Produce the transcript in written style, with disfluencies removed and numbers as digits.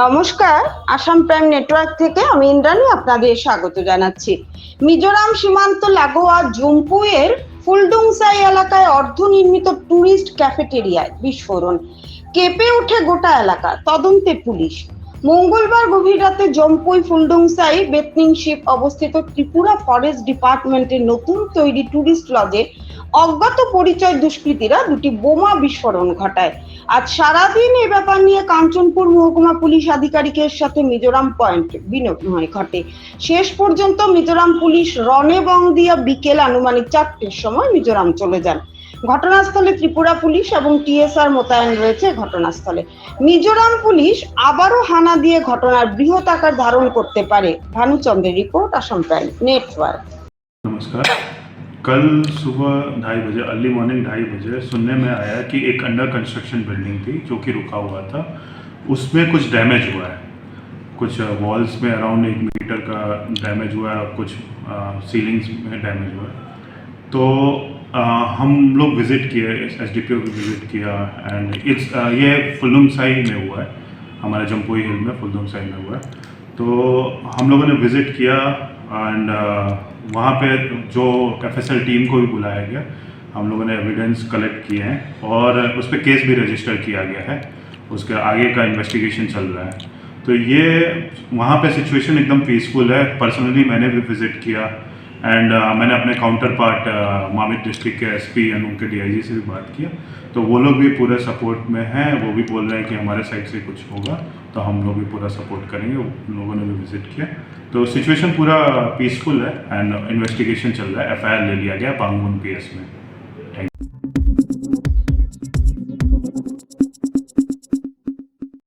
নমস্কার, Assam prime network থেকে আমি ইন্দ্রাণী আপনাদের স্বাগত জানাচ্ছি। মিজোরাম সীমান্ত লাগোয়া জম্পুয়ের ফুলডুংসাই এলাকায় অর্ধনির্মিত টুরিস্ট ক্যাফেটেরিয়ায় বিস্ফোরণ, কেঁপে ওঠে গোটা এলাকা। তদন্তে পুলিশ। মঙ্গলবার গভীর রাতে জম্পুই ফুলডুংসাই বেতনিংশিপ অবস্থিত ত্রিপুরা ফরেস্ট ডিপার্টমেন্টের নতুন তৈরি টুরিস্ট লজে অজ্ঞাত পরিচয় দুষ্কৃতীরা দুটি বোমা বিস্ফোরণ ঘটায়। আজ সারাদিন এ ব্যাপার নিয়ে কাঞ্চনপুর মহকুমা পুলিশ আধিকারিকের সাথে মিজোরাম পয়েন্ট বিনিময় ঘটে। শেষ পর্যন্ত মিজোরাম পুলিশ রনে বং দিয়া বিকেল আনুমানিক 4টের সময় মিজোরাম চলে যান। ঘটনাস্থলে ত্রিপুরা পুলিশ এবং টিএসআর মোতায়েন রয়েছে ঘটনাস্থলে। মিজোরাম পুলিশ আবারও হানা দিয়ে ঘটনার বৃহৎ আকার ধারণ করতে পারে। ভানুচন্দ্রের রিপোর্ট, আসাম প্রাইম নেটওয়ার্ক। नमस्कार। कल सुबह 2:30 बजे अर्ली मॉर्निंग 2:30 बजे सुनने में आया कि एक अंडर कंस्ट्रक्शन बिल्डिंग थी जो कि रुका हुआ था, उसमें कुछ डैमेज हुआ है। कुछ वॉल्स में अराउंड 1 मीटर का डैमेज हुआ है और कुछ सीलिंग्स में डैमेज हुआ है। तो हम लोग विज़िट किए, एसडीपीओ को विज़िट किया एंड ये फुलडुंगसाई में हुआ है, हमारे जम्पुई हिल में फुलडुंगसाई में हुआ है। तो हम लोगों ने विज़िट किया एंड वहाँ पे जो एफएसएल टीम को भी बुलाया गया, हम लोगों ने एविडेंस कलेक्ट किए हैं और उस पर केस भी रजिस्टर किया गया है। उसके आगे का इन्वेस्टिगेशन चल रहा है। तो ये वहाँ पे सिचुएशन एकदम पीसफुल है। पर्सनली मैंने भी विज़िट किया एंड मैंने अपने काउंटर पार्ट मामित डिस्ट्रिक्ट के एसपी एंड उनके डीआईजी से भी बात किया। तो वो लोग भी पूरे सपोर्ट में हैं। वो भी बोल रहे हैं कि हमारे साइड से कुछ होगा तो हम लोग भी पूरा सपोर्ट करेंगे। उन लोगों ने भी विज़िट किया। तो सिचुएशन पूरा पीसफुल है एंड इन्वेस्टिगेशन चल रहा है। एफआईआर ले लिया गया पांगुन पीएस में। Thank you.